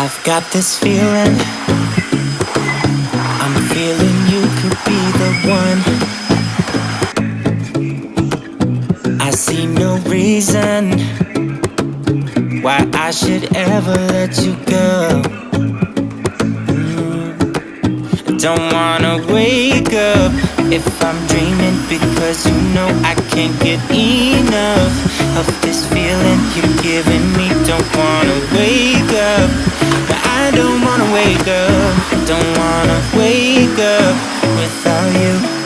I've got this feeling, I'm feeling you could be the one. I see no reason why I should ever let you go. Don't wanna wake up if I'm dreaming, because you know I can't get enough of this feeling you're giving me. Don't wanna wake up, I don't wanna wake up. Don't wanna wake up without you.